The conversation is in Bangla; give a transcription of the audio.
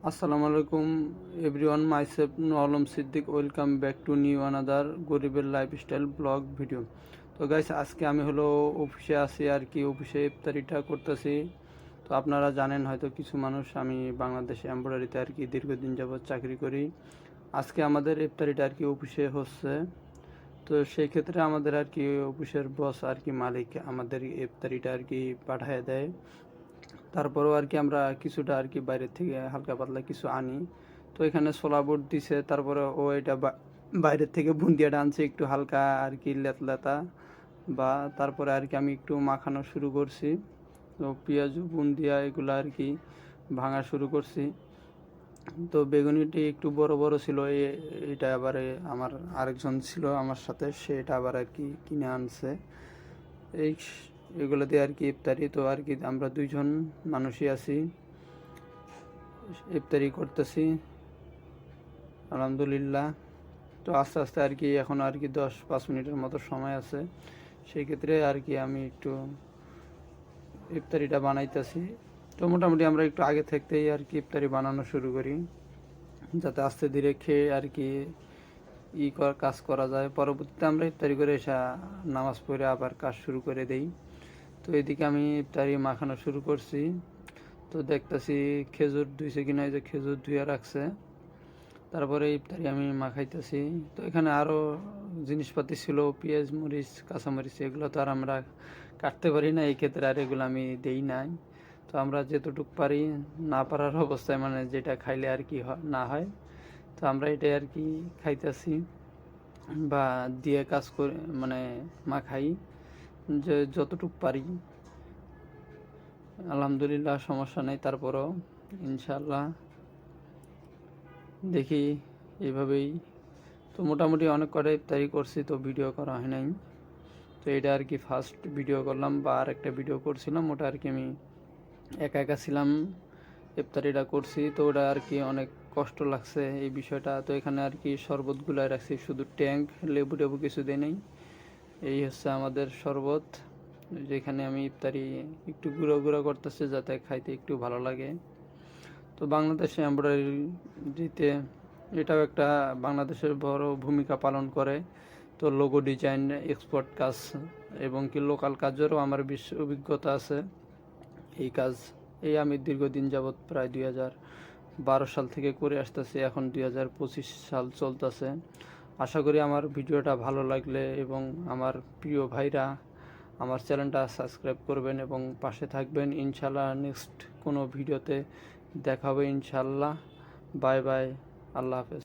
আসসালামু আলাইকুম everyone, myself Alam Siddique. Welcome back to new another গরিবের লাইফস্টাইল ব্লগ ভিডিও। তো গাইস, আজকে আমি হলো অফিসে আছি আর কি, অফিসে ইফতারিটা করতেছি। তো আপনারা জানেন হয়তো কিছু মানুষ, আমি বাংলাদেশে এমব্রয়ডারিতে আর কি দীর্ঘদিন যাবৎ চাকরি করি। আজকে আমাদের ইফতারিটা আর কি অফিসে হচ্ছে। তো সেই ক্ষেত্রে আমাদের আর কি অফিসের বস আর কি মালিক আমাদের ইফতারিটা আর কি পাঠিয়ে দেয়। তারপরেও আর কি আমরা কিছুটা আর কি বাইরের থেকে হালকা পাতলা কিছু আনি। তো এখানে ছোলা বুট দিছে, তারপরে ও এটা বাইরের থেকে বুন্দিয়াটা আনছে একটু হালকা আর কি লেতলেতা বা। তারপরে আর কি আমি একটু মাখানো শুরু করছি। তো পেঁয়াজু বুন্দিয়া এগুলো আর কি ভাঙা শুরু করছি। তো বেগুনিটি একটু বড় বড় ছিল, এটা আবার আমার আরেকজন ছিল আমার সাথে, সেটা আবার আর কি কিনে আনছে। এই এগুলো দিয়ে আর কি ইফতারি। তো আর কি আমরা দুইজন মানুষই আছি, ইফতারি করতেছি আলহামদুলিল্লাহ। তো আস্তে আস্তে আর কি এখন আর কি 10-5 মিনিটের মতো সময় আছে। সেই ক্ষেত্রে আর কি আমি একটু ইফতারিটা বানাইতেছি। তো মোটামুটি আমরা একটু আগে থাকতেই আর কি ইফতারি বানানো শুরু করি, যাতে আস্তে ধীরে খেয়ে আর কি কাজ করা যায়। পরবর্তীতে আমরা ইফতারি করে এসে নামাজ পড়ে আবার কাজ শুরু করে দেই। তো এদিকে আমি ইফতারি মাখানো শুরু করছি। তো দেখতেছি খেজুর ধুইছে কিনা, এই যে খেজুর ধুয়ে রাখছে। তারপরে ইফতারি আমি মাখাইতেছি। তো এখানে আরও জিনিসপাতি ছিল, পেঁয়াজ মরিচ কাঁচামরিচ, এগুলো তো আর আমরা কাটতে পারি না, এই ক্ষেত্রে আর এগুলো আমি দেই নাই। তো আমরা যেতটুকু পারি, না পারার অবস্থায় মানে যেটা খাইলে আর কি না হয়, তো আমরা এটাই আর কি খাইতেছি বা দিয়ে কাজ করে মানে মাখাই যে যতটুকু পারি। আলহামদুলিল্লাহ, সমস্যা নেই। তারপরও ইনশাল্লাহ দেখি এইভাবেই। তো মোটামুটি অনেক কটা ইফতারি করছি, তো ভিডিও করা হয় নাই। তো এটা আর কি ফার্স্ট ভিডিও করলাম, বা আর একটা ভিডিও করছিলাম, ওটা আর কি আমি একা একা ছিলাম, ইফতারিটা করছি। তো ওটা আর কি অনেক কষ্ট লাগছে এই বিষয়টা। তো এখানে আর কি শরবত গুলায় রাখছি, শুধু ট্যাঙ্ক, লেবু টেবু কিছু দেয় নেই। এই হচ্ছে আমাদের শরবত, যেখানে আমি ইফতারি একটু গুঁড়ো গুঁড়ো করতেছি যাতে খাইতে একটু ভালো লাগে। তো বাংলাদেশে এমব্রয়ডারিতে এটাও একটা বাংলাদেশের বড় ভূমিকা পালন করে। তো লোগো ডিজাইন, এক্সপোর্ট কাজ এবং কি লোকাল কাজেরও আমার বেশ অভিজ্ঞতা আছে। এই কাজ আমি দীর্ঘদিন যাবৎ প্রায় 2012 সাল থেকে করে আসতেছি, এখন 2025 সাল চলতেছে। আশা করি আমার ভিডিওটা ভালো লাগলে এবং আমার প্রিয় ভাইরা আমার চ্যানেলটা সাবস্ক্রাইব করবেন এবং পাশে থাকবেন। ইনশাল্লাহ নেক্সট কোনো ভিডিওতে দেখা হবে ইনশাল্লাহ। বাই বাই, আল্লাহ হাফেজ।